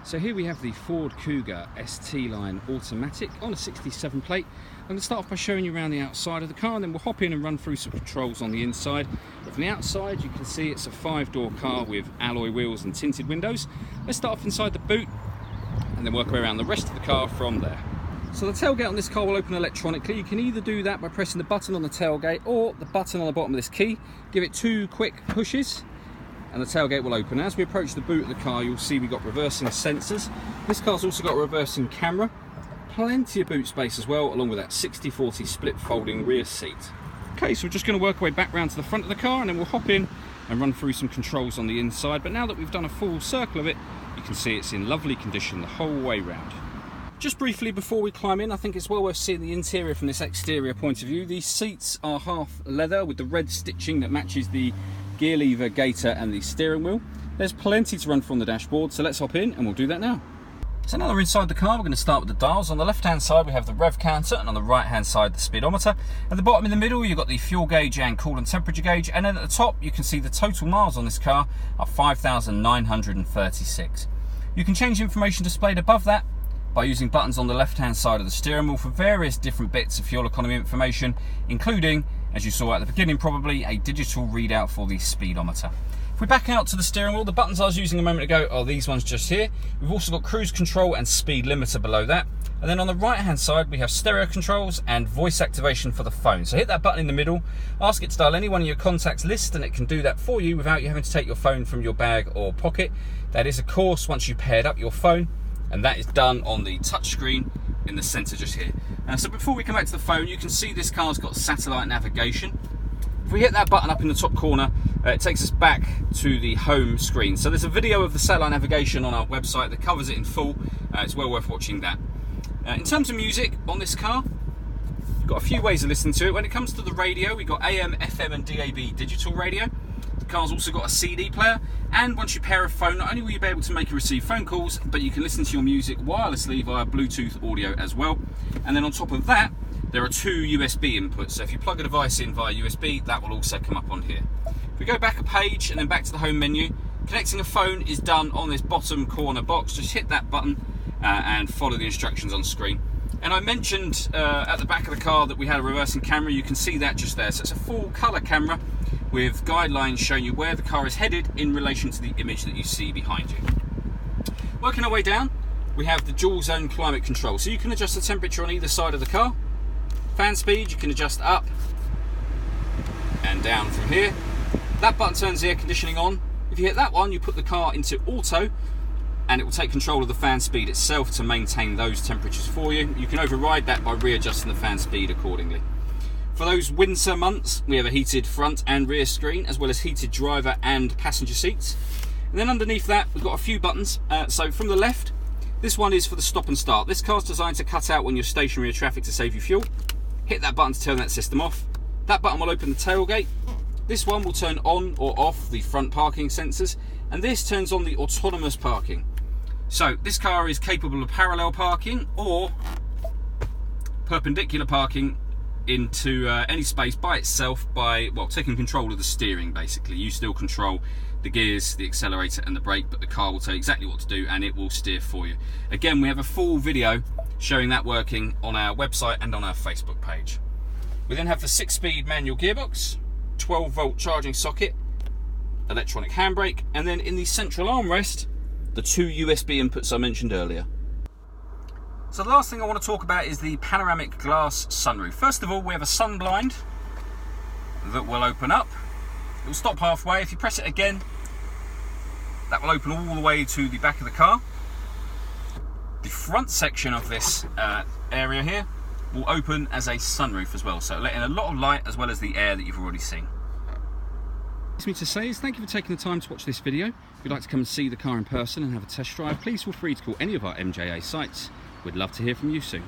So here we have the Ford Kuga ST line automatic on a 67 plate. I'm going to start off by showing you around the outside of the car, and then we'll hop in and run through some controls on the inside. But from the outside you can see it's a 5-door car with alloy wheels and tinted windows. Let's start off inside the boot and then work our way around the rest of the car from there. So the tailgate on this car will open electronically. You can either do that by pressing the button on the tailgate or the button on the bottom of this key. Give it 2 quick pushes and the tailgate will open. As we approach the boot of the car, you'll see we've got reversing sensors. This car's also got a reversing camera. Plenty of boot space as well, along with that 60/40 split folding rear seat. Okay, so we're just going to work our way back round to the front of the car and then we'll hop in and run through some controls on the inside. But now that we've done a full circle of it, you can see it's in lovely condition the whole way round. Just briefly before we climb in, I think it's well worth seeing the interior from this exterior point of view. These seats are half leather with the red stitching that matches the gear lever, gaiter and the steering wheel. There's plenty to run from the dashboard, so let's hop in and we'll do that now. So now we're inside the car, we're going to start with the dials. On the left hand side we have the rev counter, and on the right hand side the speedometer. At the bottom in the middle you've got the fuel gauge and coolant temperature gauge, and then at the top you can see the total miles on this car are 5,936. You can change information displayed above that by using buttons on the left hand side of the steering wheel for various different bits of fuel economy information, including, as you saw at the beginning probably, a digital readout for the speedometer. If we back out to the steering wheel, the buttons I was using a moment ago are these ones just here. We've also got cruise control and speed limiter below that. And then on the right hand side we have stereo controls and voice activation for the phone. So hit that button in the middle, ask it to dial any one of your contacts list, and it can do that for you without you having to take your phone from your bag or pocket. That is of course once you've paired up your phone, and that is done on the touchscreen in the centre just here. So before we come back to the phone, you can see this car's got satellite navigation. If we hit that button up in the top corner, it takes us back to the home screen. So there's a video of the satellite navigation on our website that covers it in full. It's well worth watching that. In terms of music on this car, we've got a few ways of listening to it. When it comes to the radio, we've got AM, FM and DAB digital radio. The car's also got a CD player, and once you pair a phone, not only will you be able to make and receive phone calls, but you can listen to your music wirelessly via Bluetooth audio as well. And then on top of that, there are 2 USB inputs, so if you plug a device in via USB, that will also come up on here. If we go back a page and then back to the home menu, connecting a phone is done on this bottom corner box. Just hit that button and follow the instructions on screen. And I mentioned at the back of the car that we had a reversing camera. You can see that just there. So it's a full colour camera with guidelines showing you where the car is headed in relation to the image that you see behind you. Working our way down, we have the dual zone climate control. So you can adjust the temperature on either side of the car. Fan speed you can adjust up and down from here. That button turns the air conditioning on. If you hit that one, you put the car into auto and it will take control of the fan speed itself to maintain those temperatures for you. You can override that by readjusting the fan speed accordingly. For those winter months, we have a heated front and rear screen, as well as heated driver and passenger seats. And then underneath that, we've got a few buttons. So from the left, this one is for the stop and start. This car's designed to cut out when you're stationary in traffic to save you fuel. Hit that button to turn that system off. That button will open the tailgate. This one will turn on or off the front parking sensors, and this turns on the autonomous parking. So this car is capable of parallel parking or perpendicular parking into any space by itself by, well, taking control of the steering basically. You still control the gears, the accelerator and the brake, but the car will tell you exactly what to do and it will steer for you. Again, we have a full video showing that working on our website and on our Facebook page. We then have the 6-speed manual gearbox, 12-volt charging socket, electronic handbrake, and then in the central armrest, the 2 USB inputs I mentioned earlier. So the last thing I want to talk about is the panoramic glass sunroof. First of all, we have a sun blind that will open up. It will stop halfway. If you press it again, that will open all the way to the back of the car. The front section of this area here will open as a sunroof as well, so it'll let in a lot of light as well as the air that you've already seen. What I need to say is thank you for taking the time to watch this video. If you'd like to come and see the car in person and have a test drive, please feel free to call any of our MJA sites. We'd love to hear from you soon.